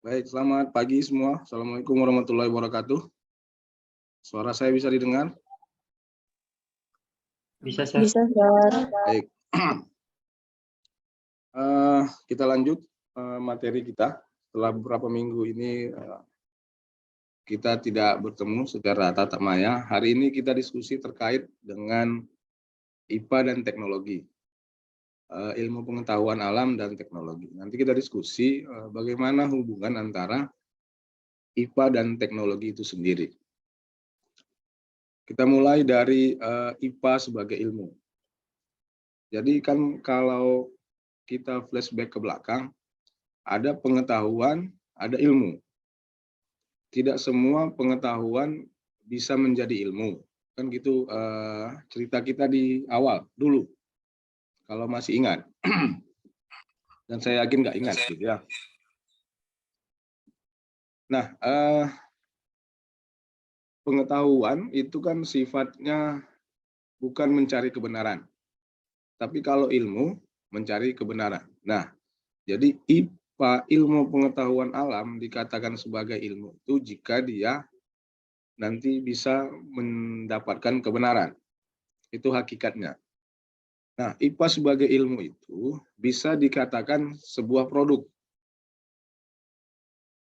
Baik, selamat pagi semua. Assalamualaikum warahmatullahi wabarakatuh. Suara saya bisa didengar? Bisa, Sir. Bisa, Sir. Baik. Kita lanjut materi kita. Setelah beberapa minggu ini kita tidak bertemu secara tatap maya. Hari ini kita diskusi terkait dengan IPA dan teknologi. Ilmu pengetahuan alam dan teknologi. Nanti kita diskusi bagaimana hubungan antara IPA dan teknologi itu sendiri. Kita mulai dari IPA sebagai ilmu. Jadi kan kalau kita flashback ke belakang, ada pengetahuan, ada ilmu. Tidak semua pengetahuan bisa menjadi ilmu. Kan gitu cerita kita di awal dulu. Kalau masih ingat. Dan saya yakin nggak ingat gitu ya. Nah, pengetahuan itu kan sifatnya bukan mencari kebenaran. Tapi kalau ilmu mencari kebenaran. Nah, jadi IPA, ilmu pengetahuan alam, dikatakan sebagai ilmu itu jika dia nanti bisa mendapatkan kebenaran. Itu hakikatnya. Nah, IPA sebagai ilmu itu bisa dikatakan sebuah produk.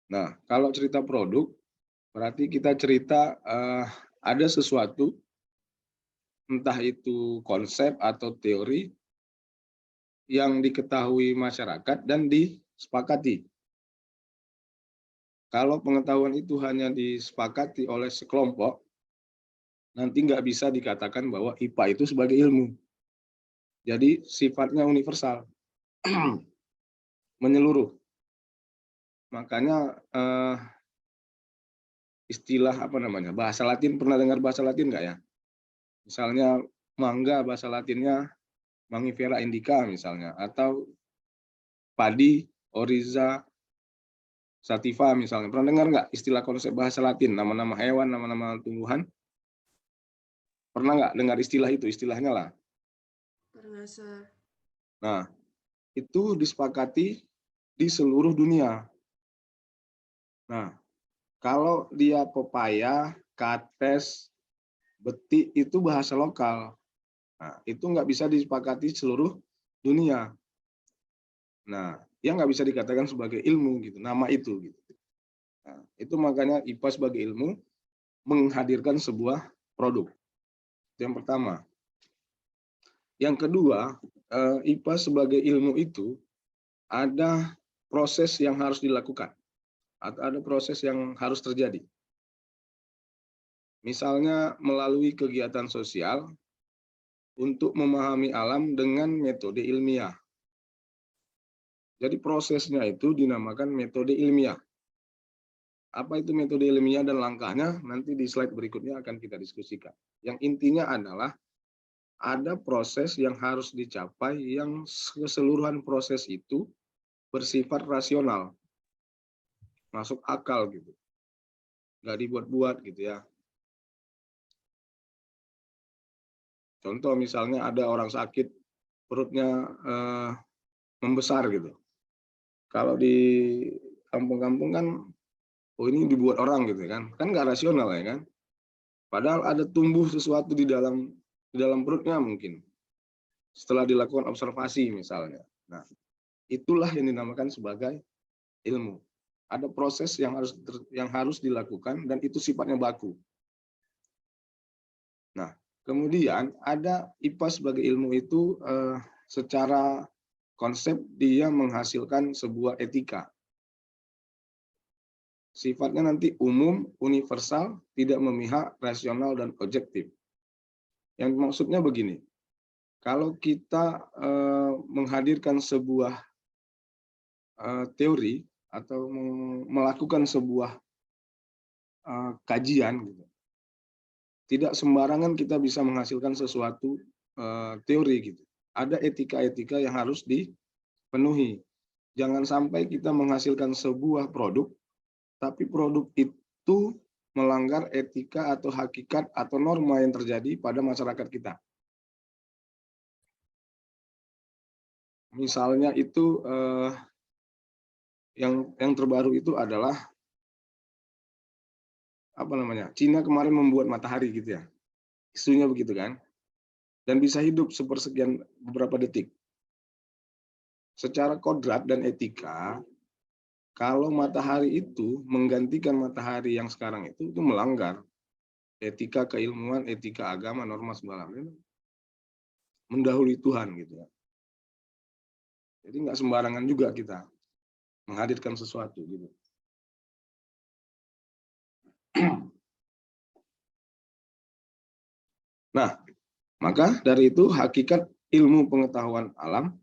Nah, kalau cerita produk, berarti kita cerita ada sesuatu, entah itu konsep atau teori, yang diketahui masyarakat dan disepakati. Kalau pengetahuan itu hanya disepakati oleh sekelompok, nanti nggak bisa dikatakan bahwa IPA itu sebagai ilmu. Jadi sifatnya universal, menyeluruh. Makanya istilah bahasa Latin, pernah dengar bahasa Latin nggak ya? Misalnya mangga bahasa Latinnya Mangifera indica misalnya, atau padi Oryza sativa misalnya. Pernah dengar nggak istilah konsep bahasa Latin, nama-nama hewan, nama-nama tumbuhan? Pernah nggak dengar istilah itu, istilahnya lah? Pernah, Sir. Nah, itu disepakati di seluruh dunia. Nah, kalau dia pepaya, kates, beti itu bahasa lokal. Nah, itu nggak bisa disepakati seluruh dunia. Nah, yang nggak bisa dikatakan sebagai ilmu gitu, nama itu gitu. Nah, itu makanya IPA sebagai ilmu menghadirkan sebuah produk. Itu yang pertama. Yang kedua, IPA sebagai ilmu itu ada proses yang harus dilakukan atau ada proses yang harus terjadi. Misalnya melalui kegiatan sosial untuk memahami alam dengan metode ilmiah. Jadi prosesnya itu dinamakan metode ilmiah. Apa itu metode ilmiah dan langkahnya? Nanti di slide berikutnya akan kita diskusikan. Yang intinya adalah ada proses yang harus dicapai yang keseluruhan proses itu bersifat rasional, masuk akal gitu, nggak dibuat-buat gitu ya. Contoh misalnya ada orang sakit, perutnya membesar gitu. Kalau di kampung-kampung kan, oh ini dibuat orang gitu kan nggak rasional ya kan. Padahal ada tumbuh sesuatu di dalam perutnya mungkin setelah dilakukan observasi misalnya. Nah, itulah yang dinamakan sebagai ilmu. Ada proses yang harus dilakukan dan itu sifatnya baku. Nah, kemudian ada IPA sebagai ilmu itu secara konsep dia menghasilkan sebuah etika. Sifatnya nanti umum, universal, tidak memihak, rasional, dan objektif. Yang maksudnya begini, kalau kita menghadirkan sebuah teori atau melakukan sebuah kajian, gitu, tidak sembarangan kita bisa menghasilkan sesuatu teori gitu. Ada etika-etika yang harus dipenuhi. Jangan sampai kita menghasilkan sebuah produk, tapi produk itu melanggar etika atau hakikat atau norma yang terjadi pada masyarakat kita. Misalnya itu yang terbaru itu adalah apa namanya? Cina kemarin membuat matahari gitu ya. Isunya begitu kan? Dan bisa hidup sepersekian beberapa detik. Secara kodrat dan etika, kalau matahari itu menggantikan matahari yang sekarang itu melanggar etika keilmuan, etika agama, norma segala macam, mendahului Tuhan gitu ya. Jadi nggak sembarangan juga kita menghadirkan sesuatu gitu. Nah, maka dari itu hakikat ilmu pengetahuan alam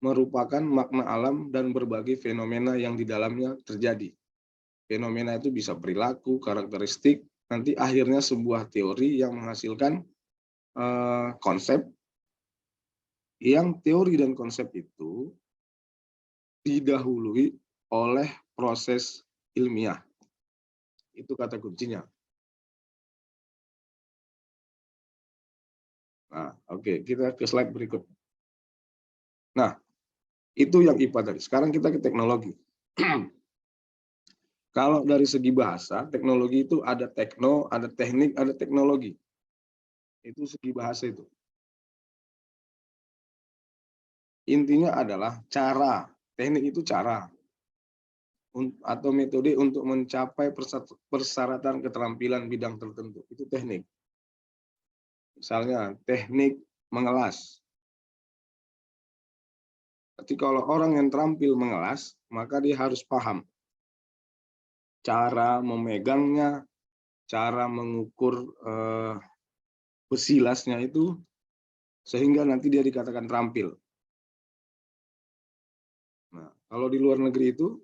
merupakan makna alam dan berbagai fenomena yang di dalamnya terjadi. Fenomena itu bisa perilaku, karakteristik, nanti akhirnya sebuah teori yang menghasilkan konsep, yang teori dan konsep itu didahului oleh proses ilmiah. Itu kata kuncinya. Nah, oke, kita ke slide berikut. Nah, itu yang IPA tadi. Sekarang kita ke teknologi. Kalau dari segi bahasa, teknologi itu ada tekno, ada teknik, ada teknologi. Itu segi bahasa itu. Intinya adalah cara. Teknik itu cara atau metode untuk mencapai persyaratan keterampilan bidang tertentu. Itu teknik. Misalnya teknik mengelas. Ketika kalau orang yang terampil mengelas, maka dia harus paham cara memegangnya, cara mengukur besi lasnya itu, sehingga nanti dia dikatakan terampil. Nah, kalau di luar negeri itu,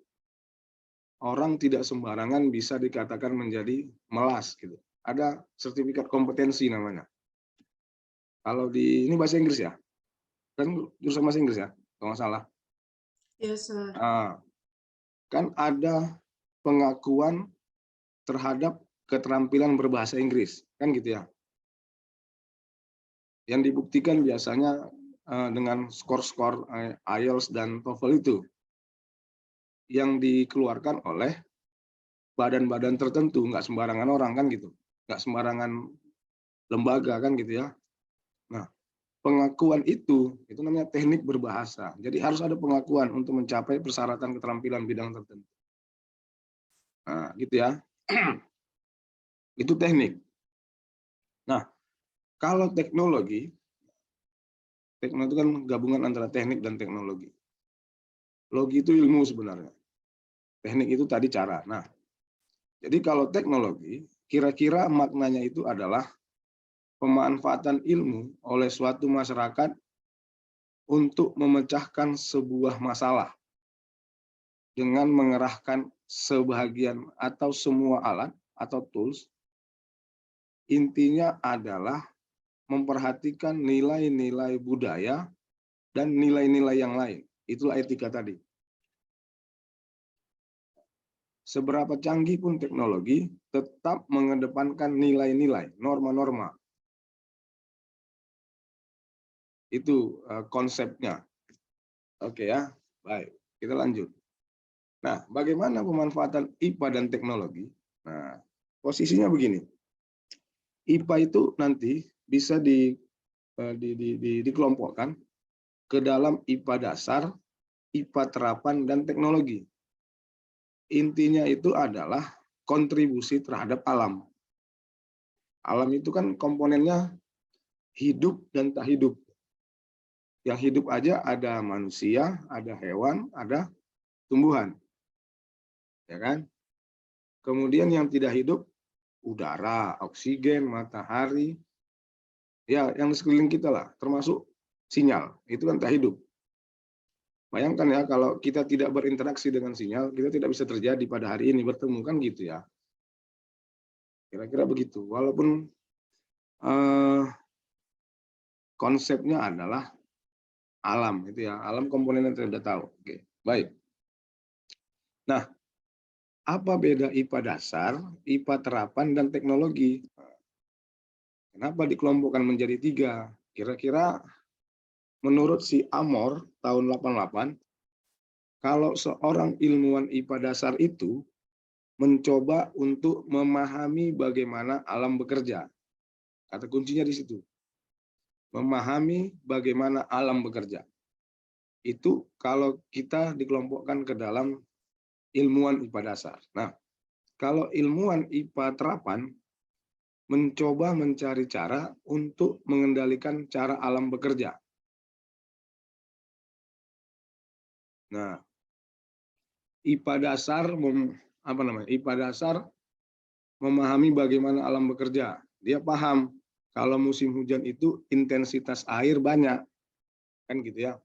orang tidak sembarangan bisa dikatakan menjadi melas gitu. Ada sertifikat kompetensi namanya. Kalau di ini bahasa Inggris ya, kan jurusan bahasa Inggris ya, kalau nggak salah. Yes, sir. Nah, kan ada pengakuan terhadap keterampilan berbahasa Inggris, kan gitu ya. Yang dibuktikan biasanya dengan skor-skor IELTS dan TOEFL itu, yang dikeluarkan oleh badan-badan tertentu, nggak sembarangan orang kan gitu, nggak sembarangan lembaga kan gitu ya. Nah, pengakuan itu namanya teknik berbahasa. Jadi harus ada pengakuan untuk mencapai persyaratan keterampilan bidang tertentu. Nah, gitu ya. Itu teknik. Nah, kalau teknologi itu kan gabungan antara teknik dan teknologi. Logi itu ilmu sebenarnya. Teknik itu tadi cara. Nah, jadi kalau teknologi, kira-kira maknanya itu adalah pemanfaatan ilmu oleh suatu masyarakat untuk memecahkan sebuah masalah dengan mengerahkan sebahagian atau semua alat atau tools. Intinya adalah memperhatikan nilai-nilai budaya dan nilai-nilai yang lain. Itulah etika tadi. Seberapa canggih pun teknologi, tetap mengedepankan nilai-nilai, norma-norma. Itu konsepnya. Oke ya, baik. Kita lanjut. Nah, bagaimana pemanfaatan IPA dan teknologi? Nah, posisinya begini. IPA itu nanti bisa dikelompokkan ke dalam IPA dasar, IPA terapan, dan teknologi. Intinya itu adalah kontribusi terhadap alam. Alam itu kan komponennya hidup dan tak hidup. Yang hidup aja ada manusia, ada hewan, ada tumbuhan. Ya kan? Kemudian yang tidak hidup, udara, oksigen, matahari, ya yang di sekeliling kita lah, termasuk sinyal. Itu kan tak hidup. Bayangkan ya, kalau kita tidak berinteraksi dengan sinyal, kita tidak bisa terjadi pada hari ini, bertemu kan gitu ya. Kira-kira begitu. Walaupun konsepnya adalah alam, itu ya. Alam komponen yang tidak tahu. Oke, baik. Nah, apa beda IPA dasar, IPA terapan, dan teknologi? Kenapa dikelompokkan menjadi 3? Kira-kira menurut si Amor tahun 88, kalau seorang ilmuwan IPA dasar itu mencoba untuk memahami bagaimana alam bekerja. Kata kuncinya di situ. Memahami bagaimana alam bekerja. Itu kalau kita dikelompokkan ke dalam ilmuwan IPA dasar. Nah, kalau ilmuwan IPA terapan mencoba mencari cara untuk mengendalikan cara alam bekerja. Nah, IPA dasar IPA dasar memahami bagaimana alam bekerja. Dia paham kalau musim hujan itu intensitas air banyak, kan gitu ya.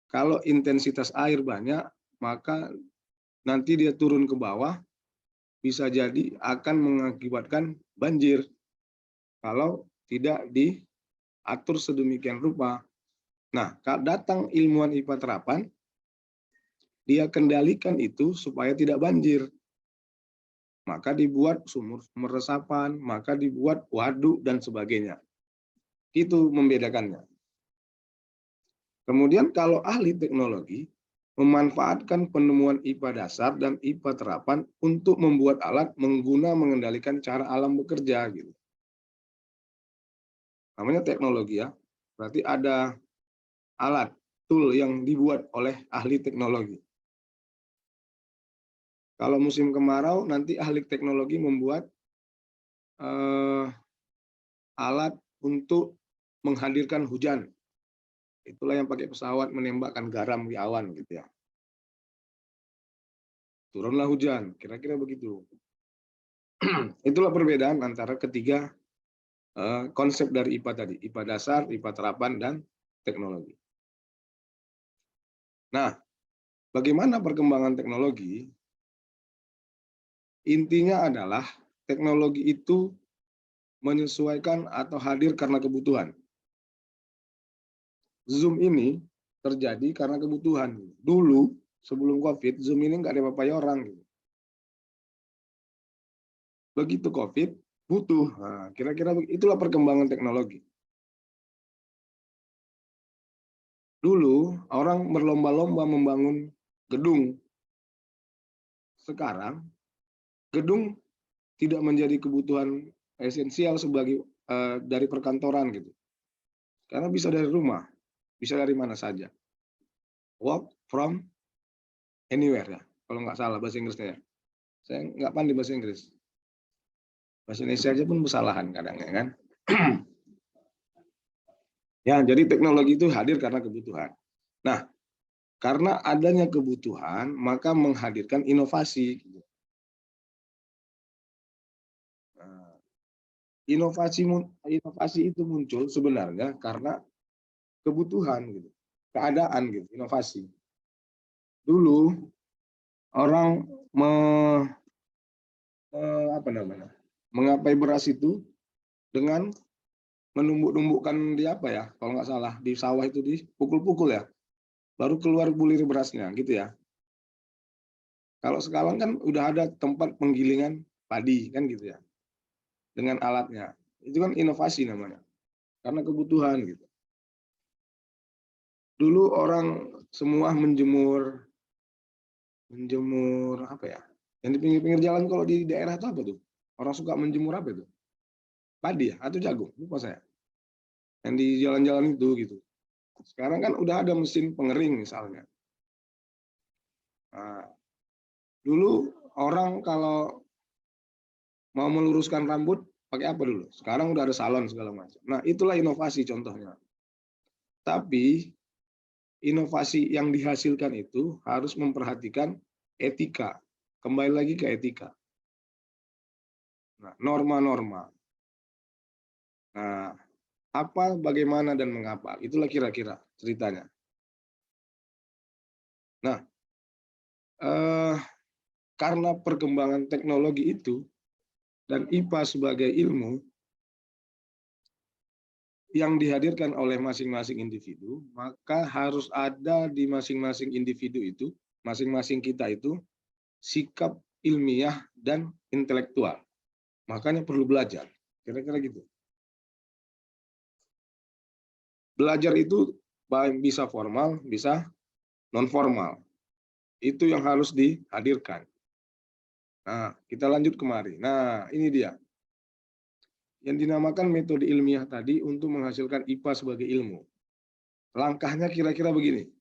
Kalau intensitas air banyak, maka nanti dia turun ke bawah, bisa jadi akan mengakibatkan banjir kalau tidak diatur sedemikian rupa. Nah, datang ilmuwan IPA terapan, dia kendalikan itu supaya tidak banjir. Maka dibuat sumur-sumur resapan, maka dibuat waduk dan sebagainya. Itu membedakannya. Kemudian kalau ahli teknologi memanfaatkan penemuan IPA dasar dan IPA terapan untuk membuat alat mengendalikan cara alam bekerja gitu. Namanya teknologi ya. Berarti ada alat, tool yang dibuat oleh ahli teknologi. Kalau musim kemarau nanti ahli teknologi membuat alat untuk menghadirkan hujan. Itulah yang pakai pesawat menembakkan garam di awan gitu ya. Turunlah hujan, kira-kira begitu. Itulah perbedaan antara ketiga konsep dari IPA tadi, IPA dasar, IPA terapan, dan teknologi. Nah, bagaimana perkembangan teknologi? Intinya adalah teknologi itu menyesuaikan atau hadir karena kebutuhan. Zoom ini terjadi karena kebutuhan. Dulu, sebelum COVID, Zoom ini nggak ada apa-apa orang. Begitu COVID, butuh. Nah, kira-kira itulah perkembangan teknologi. Dulu, orang berlomba-lomba membangun gedung. Sekarang, gedung tidak menjadi kebutuhan esensial sebagai dari perkantoran gitu. Karena bisa dari rumah, bisa dari mana saja. Work from anywhere ya, kalau nggak salah bahasa Inggrisnya ya. Saya nggak pandai bahasa Inggris. Bahasa Indonesia aja pun kesalahan kadang ya kan. Ya, jadi teknologi itu hadir karena kebutuhan. Nah, karena adanya kebutuhan, maka menghadirkan inovasi. Nah, inovasi itu muncul sebenarnya karena kebutuhan, gitu, keadaan, gitu, inovasi. Dulu orang mengapai beras itu dengan menumbuk-numbukkan di apa ya, kalau nggak salah di sawah itu dipukul-pukul ya, baru keluar bulir berasnya, gitu ya. Kalau sekarang kan udah ada tempat penggilingan padi kan gitu ya, dengan alatnya. Itu kan inovasi namanya, karena kebutuhan gitu. Dulu orang semua menjemur apa ya? Yang di pinggir-pinggir jalan kalau di daerah itu apa tuh? Orang suka menjemur apa itu? Padi ya atau jagung? Lupa saya. Yang di jalan-jalan itu gitu. Sekarang kan udah ada mesin pengering misalnya. Nah, dulu orang kalau mau meluruskan rambut pakai apa dulu? Sekarang udah ada salon segala macam. Nah, itulah inovasi contohnya. Tapi inovasi yang dihasilkan itu harus memperhatikan etika. Kembali lagi ke etika. Nah, norma-norma. Nah, apa, bagaimana, dan mengapa. Itulah kira-kira ceritanya. Nah, karena perkembangan teknologi itu dan IPA sebagai ilmu yang dihadirkan oleh masing-masing individu, maka harus ada di masing-masing individu itu, masing-masing kita itu, sikap ilmiah dan intelektual. Makanya perlu belajar, kira-kira gitu. Belajar itu bisa formal, bisa non formal. Itu yang harus dihadirkan. Nah, kita lanjut kemari. Nah, ini dia. Yang dinamakan metode ilmiah tadi untuk menghasilkan IPA sebagai ilmu. Langkahnya kira-kira begini.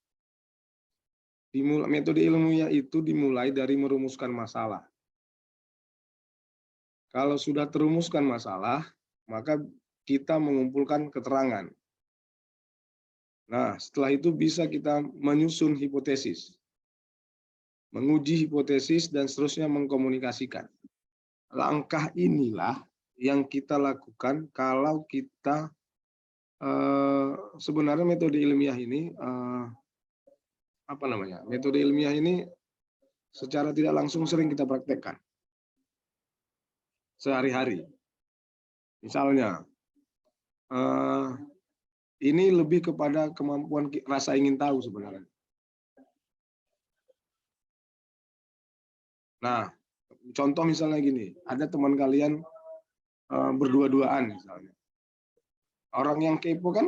Metode ilmiah itu dimulai dari merumuskan masalah. Kalau sudah terumuskan masalah, maka kita mengumpulkan keterangan. Nah, setelah itu bisa kita menyusun hipotesis, menguji hipotesis, dan seterusnya mengkomunikasikan. Langkah inilah yang kita lakukan kalau kita sebenarnya metode ilmiah ini metode ilmiah ini secara tidak langsung sering kita praktekkan sehari-hari. Misalnya ini lebih kepada kemampuan rasa ingin tahu sebenarnya. Nah, contoh misalnya gini, ada teman kalian berdua-duaan misalnya. Orang yang kepo kan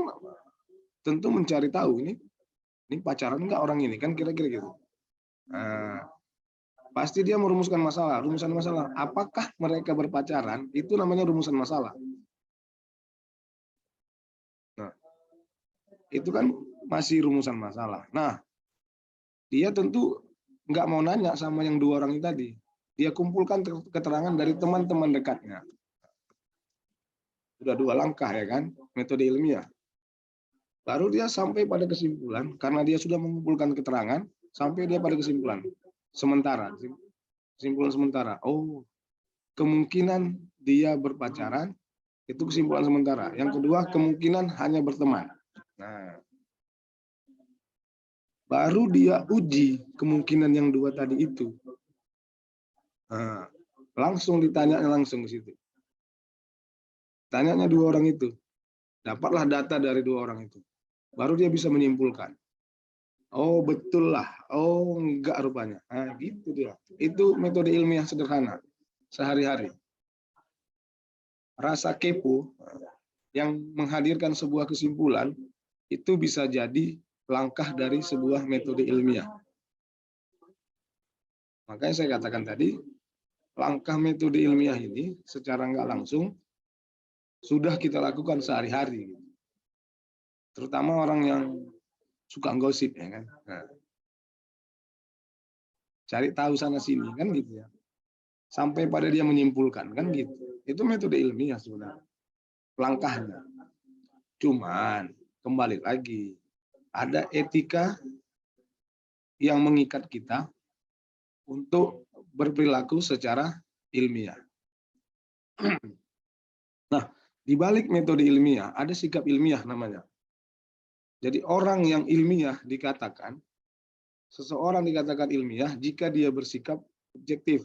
tentu mencari tahu ini pacaran nggak orang ini, kan kira-kira gitu. Nah, pasti dia merumuskan masalah, rumusan masalah. Apakah mereka berpacaran? Itu namanya rumusan masalah. Nah, itu kan masih rumusan masalah. Nah, dia tentu nggak mau nanya sama yang dua orang ini tadi. Dia kumpulkan keterangan dari teman-teman dekatnya. Sudah dua langkah ya kan, metode ilmiah. Baru dia sampai pada kesimpulan, karena dia sudah mengumpulkan keterangan, sampai dia pada kesimpulan. Kesimpulan sementara. Oh, kemungkinan dia berpacaran, itu kesimpulan sementara. Yang kedua, kemungkinan hanya berteman. Nah, baru dia uji kemungkinan yang dua tadi itu. Nah, langsung ditanya langsung ke situ. Tanyanya dua orang itu. Dapatlah data dari dua orang itu. Baru dia bisa menyimpulkan. Oh, betul lah. Oh, enggak rupanya. Nah, gitu dia. Itu metode ilmiah sederhana. Sehari-hari. Rasa kepo yang menghadirkan sebuah kesimpulan, itu bisa jadi langkah dari sebuah metode ilmiah. Makanya saya katakan tadi, langkah metode ilmiah ini secara nggak langsung sudah kita lakukan sehari-hari. Terutama orang yang suka gosip ya kan. Nah, cari tahu sana sini kan gitu ya. Sampai pada dia menyimpulkan kan gitu. Itu metode ilmiah sebenarnya. Langkahnya. Cuman kembali lagi ada etika yang mengikat kita untuk berperilaku secara ilmiah. Nah, di balik metode ilmiah ada sikap ilmiah namanya. Jadi orang yang ilmiah dikatakan, seseorang dikatakan ilmiah jika dia bersikap objektif.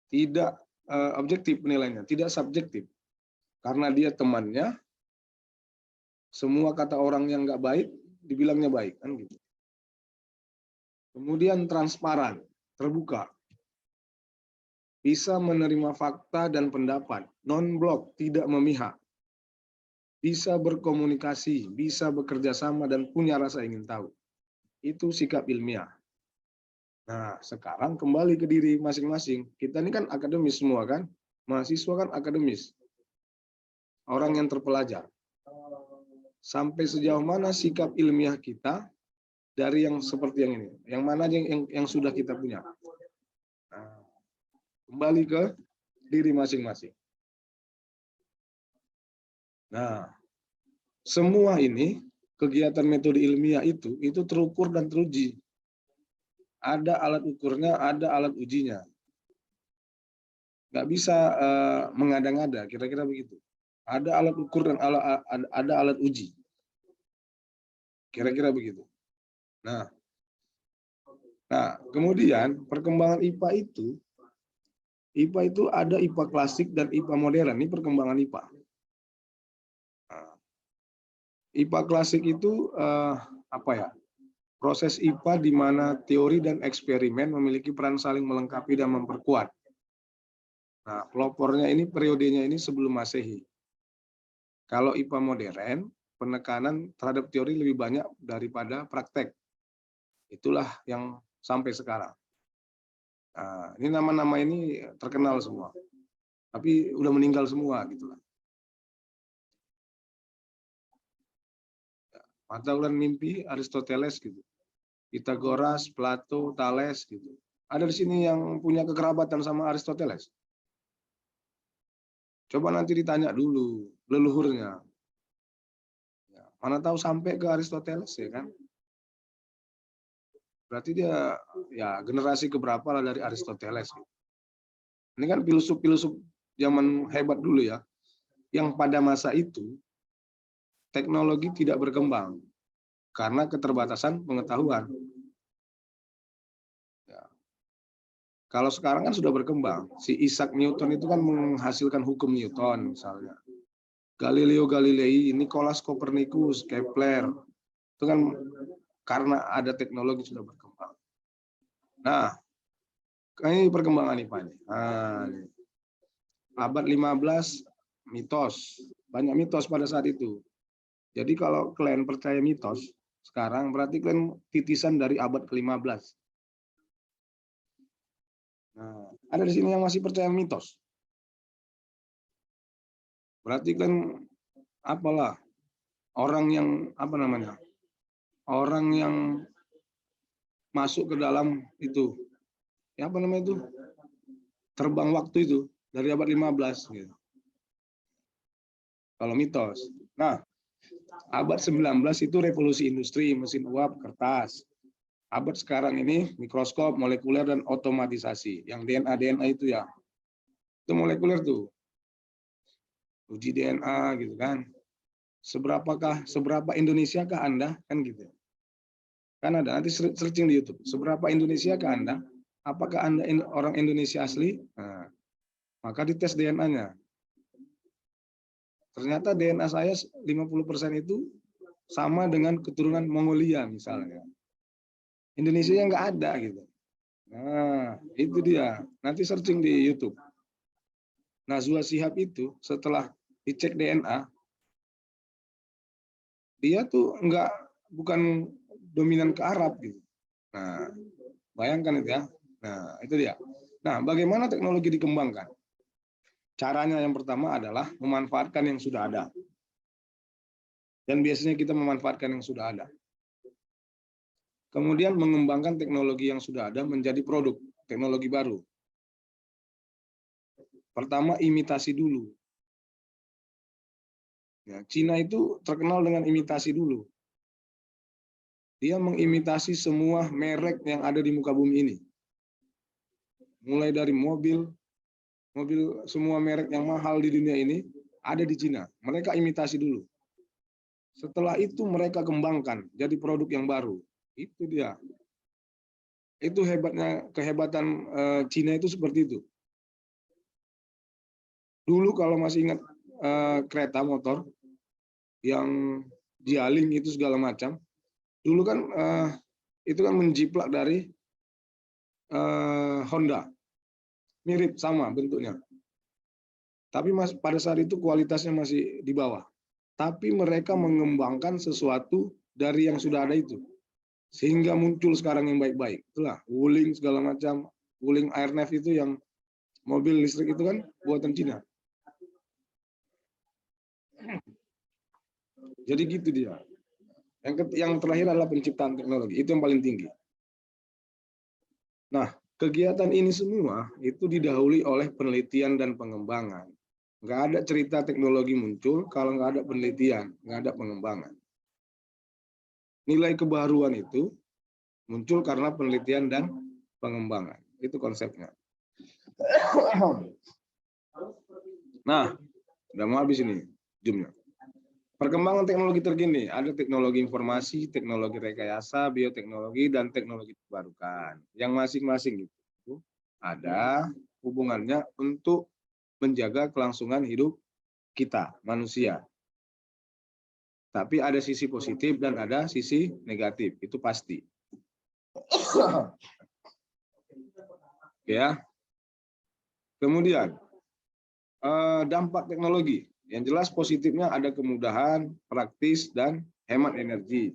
Tidak objektif penilaiannya, tidak subjektif. Karena dia temannya, semua kata orang yang nggak baik, dibilangnya baik. Kan gitu. Kemudian transparan, terbuka. Bisa menerima fakta dan pendapat, non-blok, tidak memihak. Bisa berkomunikasi, bisa bekerja sama dan punya rasa ingin tahu. Itu sikap ilmiah. Nah, sekarang kembali ke diri masing-masing. Kita ini kan akademis semua kan? Mahasiswa kan akademis. Orang yang terpelajar. Sampai sejauh mana sikap ilmiah kita dari yang seperti yang ini? Yang mana yang sudah kita punya? Nah, kembali ke diri masing-masing. Nah, semua ini kegiatan metode ilmiah itu terukur dan teruji. Ada alat ukurnya, ada alat ujinya. Nggak bisa mengada-ngada, kira-kira begitu. Ada alat ukur dan ada alat uji. Kira-kira begitu. Nah, kemudian perkembangan IPA itu ada IPA klasik dan IPA modern. Ini perkembangan IPA. Nah, IPA klasik itu proses IPA di mana teori dan eksperimen memiliki peran saling melengkapi dan memperkuat. Nah, pelopornya ini periodenya ini sebelum Masehi. Kalau IPA modern, penekanan terhadap teori lebih banyak daripada praktek. Itulah yang sampai sekarang. Nah, ini nama-nama ini terkenal semua, tapi udah meninggal semua gitulah. Mata ular mimpi Aristoteles gitu, Pitagoras, Plato, Thales gitu. Ada di sini yang punya kekerabatan sama Aristoteles. Coba nanti ditanya dulu leluhurnya. Ya, mana tahu sampai ke Aristoteles ya kan? Berarti dia ya generasi keberapa lah dari Aristoteles. Ini kan filsuf-filsuf zaman hebat dulu ya, yang pada masa itu teknologi tidak berkembang karena keterbatasan pengetahuan. Ya. Kalau sekarang kan sudah berkembang. Si Isaac Newton itu kan menghasilkan hukum Newton misalnya. Galileo Galilei, Nicholas Copernicus, Kepler, itu kan karena ada teknologi sudah berkembang. Nah, ini perkembangan IPA nih. Nah, abad 15 mitos, banyak mitos pada saat itu. Jadi kalau kalian percaya mitos sekarang, berarti kalian titisan dari abad ke-15. Nah, ada di sini yang masih percaya mitos. Berarti kan apalah orang yang apa namanya? Orang yang masuk ke dalam itu. Ya apa namanya itu? Terbang waktu itu dari abad 15 gitu. Kalau mitos. Nah, abad 19 itu revolusi industri, mesin uap, kertas. Abad sekarang ini mikroskop, molekuler, dan otomatisasi. Yang DNA itu ya. Itu molekuler tuh. Uji DNA gitu kan. Seberapa Indonesiakah Anda? Kan gitu. Kan ada, nanti searching di YouTube. Seberapa Indonesiakah Anda? Apakah Anda orang Indonesia asli? Nah, maka dites DNA-nya. Ternyata DNA saya 50% itu sama dengan keturunan Mongolia misalnya. Indonesia yang nggak ada gitu. Nah, itu dia. Nanti searching di YouTube. Najwa Shihab itu setelah dicek DNA, dia tuh bukan dominan ke Arab gitu. Nah, bayangkan itu ya. Nah, itu dia. Nah, bagaimana teknologi dikembangkan? Caranya yang pertama adalah memanfaatkan yang sudah ada. Dan biasanya kita memanfaatkan yang sudah ada. Kemudian mengembangkan teknologi yang sudah ada menjadi produk, teknologi baru. Pertama, imitasi dulu. Ya, Cina itu terkenal dengan imitasi dulu. Dia mengimitasi semua merek yang ada di muka bumi ini. Mulai dari mobil, semua merek yang mahal di dunia ini ada di Cina. Mereka imitasi dulu. Setelah itu mereka kembangkan jadi produk yang baru. Itu dia. Itu kehebatan Cina itu seperti itu. Dulu kalau masih ingat kereta motor yang dialing itu segala macam, dulu kan itu kan menjiplak dari Honda, mirip sama bentuknya. Tapi pada saat itu kualitasnya masih di bawah. Tapi mereka mengembangkan sesuatu dari yang sudah ada itu, sehingga muncul sekarang yang baik-baik. Itulah Wuling segala macam, Wuling Airnav itu yang mobil listrik itu kan buatan Cina. Jadi gitu dia. Yang terakhir adalah penciptaan teknologi, itu yang paling tinggi. Nah, kegiatan ini semua itu didahului oleh penelitian dan pengembangan. Nggak ada cerita teknologi muncul kalau nggak ada penelitian, nggak ada pengembangan. Nilai kebaruan itu muncul karena penelitian dan pengembangan. Itu konsepnya. Nah, udah mau habis ini zoomnya. Perkembangan teknologi terkini, ada teknologi informasi, teknologi rekayasa, bioteknologi, dan teknologi terbarukan. Yang masing-masing itu ada hubungannya untuk menjaga kelangsungan hidup kita, manusia. Tapi ada sisi positif dan ada sisi negatif, itu pasti. Ya. Kemudian, dampak teknologi. Yang jelas positifnya ada kemudahan, praktis, dan hemat energi.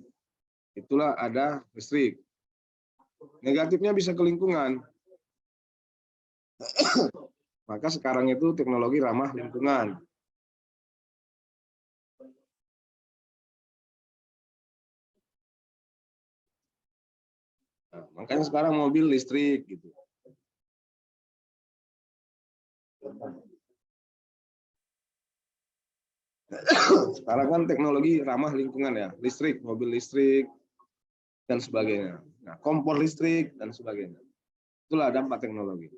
Itulah ada listrik. Negatifnya bisa ke lingkungan. Maka sekarang itu teknologi ramah lingkungan. Nah, makanya sekarang mobil listrik gitu. Sekarang kan teknologi ramah lingkungan ya, listrik, mobil listrik, dan sebagainya. Nah, kompor listrik, dan sebagainya. Itulah dampak teknologi.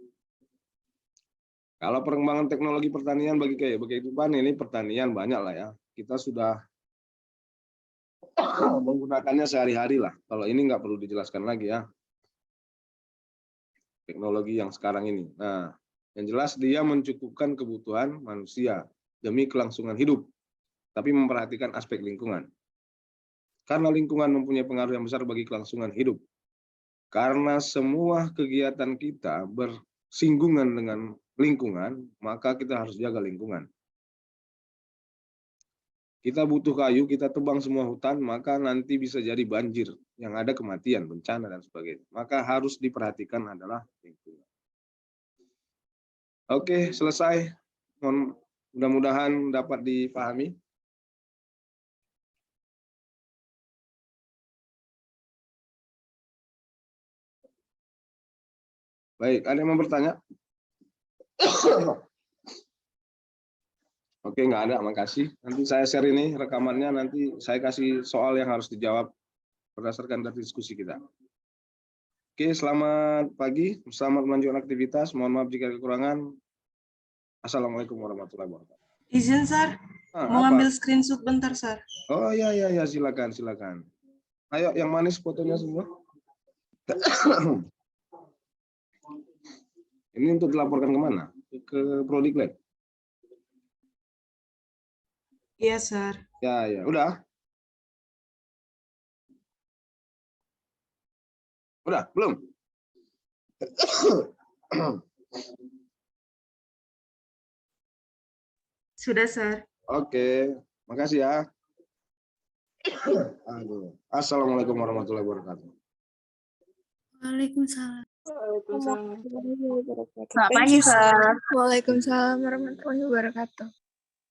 Kalau perkembangan teknologi pertanian bagi kehidupan ini pertanian banyak lah ya. Kita sudah menggunakannya sehari-hari lah. Kalau ini nggak perlu dijelaskan lagi ya. Teknologi yang sekarang ini. Nah, yang jelas dia mencukupkan kebutuhan manusia demi kelangsungan hidup, tapi memperhatikan aspek lingkungan. Karena lingkungan mempunyai pengaruh yang besar bagi kelangsungan hidup. Karena semua kegiatan kita bersinggungan dengan lingkungan, maka kita harus jaga lingkungan. Kita butuh kayu, kita tebang semua hutan, maka nanti bisa jadi banjir, yang ada kematian, bencana, dan sebagainya. Maka harus diperhatikan adalah lingkungan. Oke, selesai. Mudah-mudahan dapat dipahami. Baik, ada yang mau bertanya? Oke, nggak ada, makasih. Nanti saya share ini rekamannya, nanti saya kasih soal yang harus dijawab berdasarkan dari diskusi kita. Oke, selamat pagi, selamat melanjutkan aktivitas. Mohon maaf jika ada kekurangan. Assalamualaikum warahmatullahi wabarakatuh. Izin, Sar. Mau Apa? ambil screenshot bentar, Sar. Oh iya, silakan, silakan. Ayo, yang manis fotonya semua. Ini untuk dilaporkan kemana? Ke Prodiklat? Iya, Sar. Ya, udah. Udah, belum? Sudah, Sar. Oke, makasih ya. Aduh. Assalamualaikum warahmatullahi wabarakatuh. Waalaikumsalam. Waalaikumsalam. Selamat pagi, Sar. Waalaikumsalam warahmatullahi wabarakatuh.